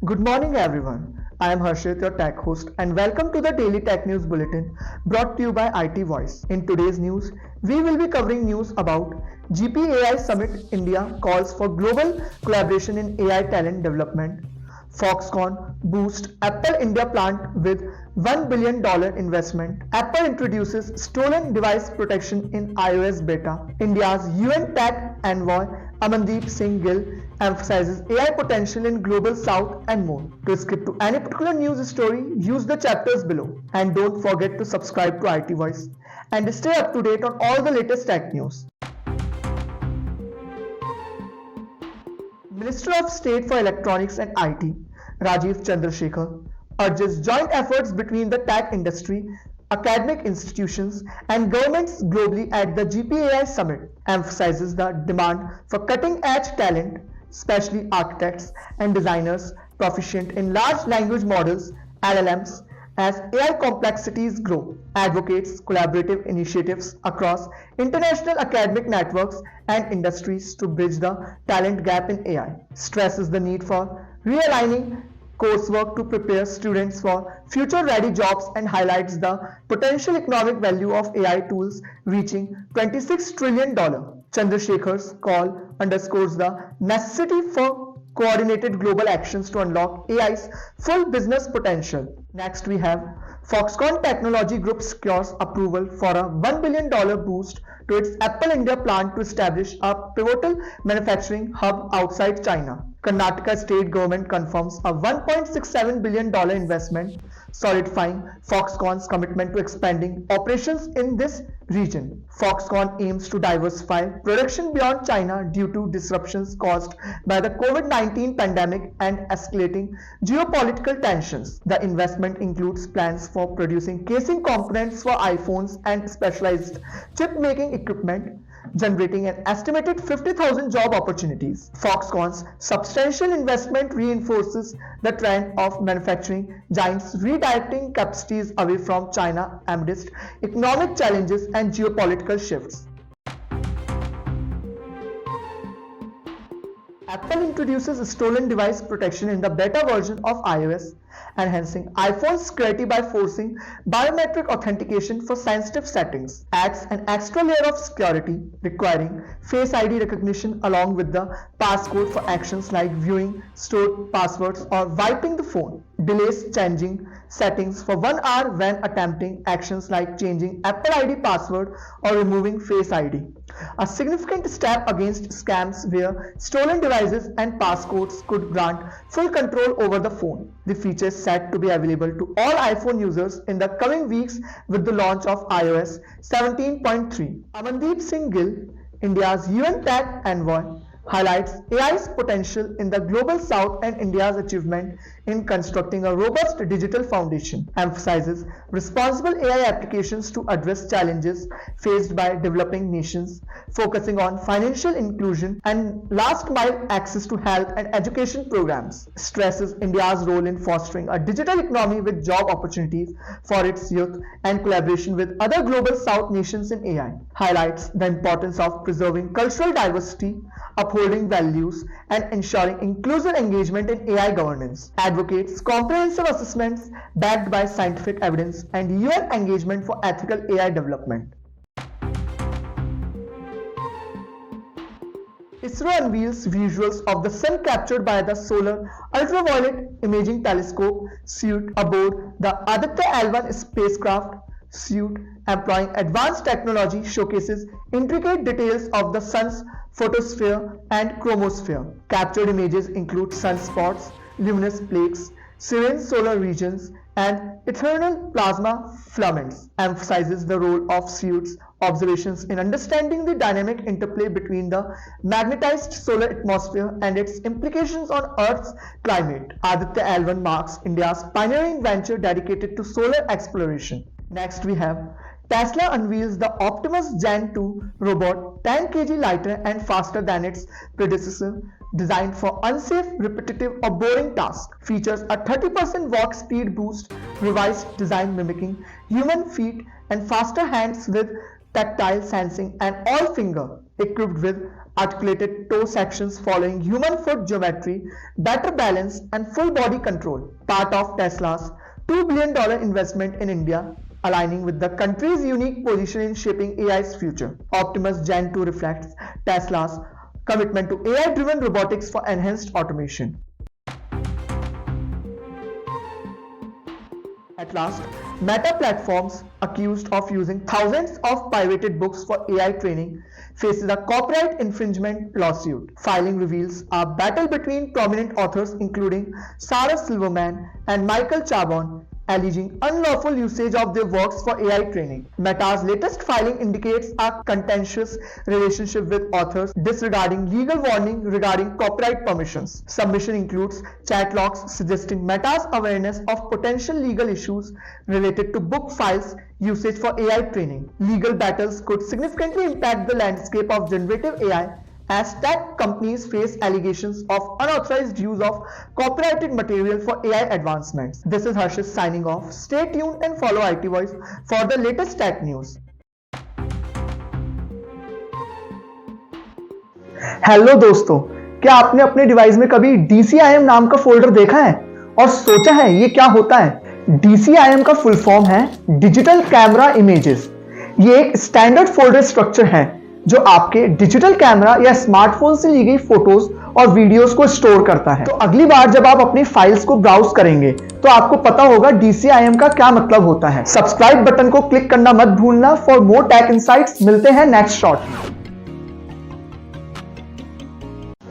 Good morning, everyone. I am Harshit, your tech host, and welcome to the Daily Tech News Bulletin brought to you by IT Voice. In today's news, we will be covering news about GPAI Summit India calls for global collaboration in AI talent development. Foxconn boosts Apple India plant with $1 billion investment. Apple introduces stolen device protection in iOS beta. India's UN Tech envoy Amandeep Singh Gill emphasizes AI potential in Global South and more. To skip to any particular news story, use the chapters below. And don't forget to subscribe to IT Voice and stay up to date on all the latest tech news. Minister of State for Electronics and IT, Rajiv Chandrasekhar, urges joint efforts between the tech industry, academic institutions, and governments globally at the GPAI Summit, emphasizes the demand for cutting-edge talent, especially architects and designers proficient in large language models (LLMs), as AI complexities grow, advocates collaborative initiatives across international academic networks and industries to bridge the talent gap in AI, stresses the need for realigning coursework to prepare students for future-ready jobs and highlights the potential economic value of AI tools reaching $26 trillion. Chandrasekhar's call underscores the necessity for coordinated global actions to unlock AI's full business potential. Next, we have Foxconn Technology Group secures approval for a $1 billion boost to its Apple India plant to establish a pivotal manufacturing hub outside China. Karnataka state government confirms a $1.67 billion investment, solidifying Foxconn's commitment to expanding operations in this region. Foxconn aims to diversify production beyond China due to disruptions caused by the COVID-19 pandemic and escalating geopolitical tensions. The investment includes plans for producing casing components for iPhones and specialized chip making equipment, generating an estimated 50,000 job opportunities. Foxconn's substantial investment reinforces the trend of manufacturing giants redirecting capacities away from China amidst economic challenges and geopolitical shifts. Apple introduces stolen device protection in the beta version of iOS, enhancing iPhone's security by forcing biometric authentication for sensitive settings, adds an extra layer of security, requiring Face ID recognition along with the passcode for actions like viewing stored passwords or wiping the phone, delays changing settings for 1 hour when attempting actions like changing Apple ID password or removing Face ID. A significant step against scams where stolen devices and passcodes could grant full control over the phone. The feature is set to be available to all iPhone users in the coming weeks with the launch of iOS 17.3. Amandeep Singh Gill, India's UN Tech envoy, highlights AI's potential in the Global South and India's achievement in constructing a robust digital foundation, emphasizes responsible AI applications to address challenges faced by developing nations, focusing on financial inclusion and last-mile access to health and education programs, stresses India's role in fostering a digital economy with job opportunities for its youth and collaboration with other Global South nations in AI, highlights the importance of preserving cultural diversity, upholding values, and ensuring inclusive engagement in AI governance, advocates comprehensive assessments backed by scientific evidence and UN engagement for ethical AI development. ISRO unveils visuals of the sun captured by the Solar Ultraviolet Imaging Telescope suite aboard the Aditya L1 spacecraft. Suite, employing advanced technology, showcases intricate details of the sun's photosphere and chromosphere. Captured images include sunspots, luminous plaques, serene solar regions, and eternal plasma filaments, emphasizes the role of suite's observations in understanding the dynamic interplay between the magnetized solar atmosphere and its implications on Earth's climate. Aditya L1 marks India's pioneering venture dedicated to solar exploration. Next, we have Tesla unveils the Optimus Gen 2 robot, 10 kg lighter and faster than its predecessor, designed for unsafe, repetitive or boring tasks. Features a 30% walk speed boost, revised design mimicking human feet and faster hands with tactile sensing and all finger, equipped with articulated toe sections following human foot geometry, better balance, and full body control. Part of Tesla's $2 billion investment in India, aligning with the country's unique position in shaping AI's future. Optimus Gen 2 reflects Tesla's commitment to AI-driven robotics for enhanced automation. At last, Meta Platforms, accused of using thousands of pirated books for AI training, faces a copyright infringement lawsuit. Filing reveals a battle between prominent authors including Sarah Silverman and Michael Chabon, alleging unlawful usage of their works for AI training. Meta's latest filing indicates a contentious relationship with authors, disregarding legal warning regarding copyright permissions. Submission includes chat logs suggesting Meta's awareness of potential legal issues related to book files usage for AI training. Legal battles could significantly impact the landscape of generative AI as tech companies face allegations of unauthorized use of copyrighted material for AI advancements. This is Harshit signing off. Stay tuned and follow IT Voice for the latest tech news. Hello दोस्तों, क्या आपने अपने device में कभी DCIM नाम का folder देखा है और सोचा है ये क्या होता है? DCIM का फुल फॉर्म है डिजिटल कैमरा इमेजेस। ये एक स्टैंडर्ड फोल्डर स्ट्रक्चर है जो आपके डिजिटल कैमरा या स्मार्टफोन से ली गई फोटोज और वीडियोस को स्टोर करता है। तो अगली बार जब आप अपनी फाइल्स को ब्राउज करेंगे तो आपको पता होगा DCIM का क्या मतलब होता है। सब्सक्राइब बटन को क्लिक करना मत भूलना फॉर मोर टेक इनसाइट्स। मिलते हैं नेक्स्ट शॉट में।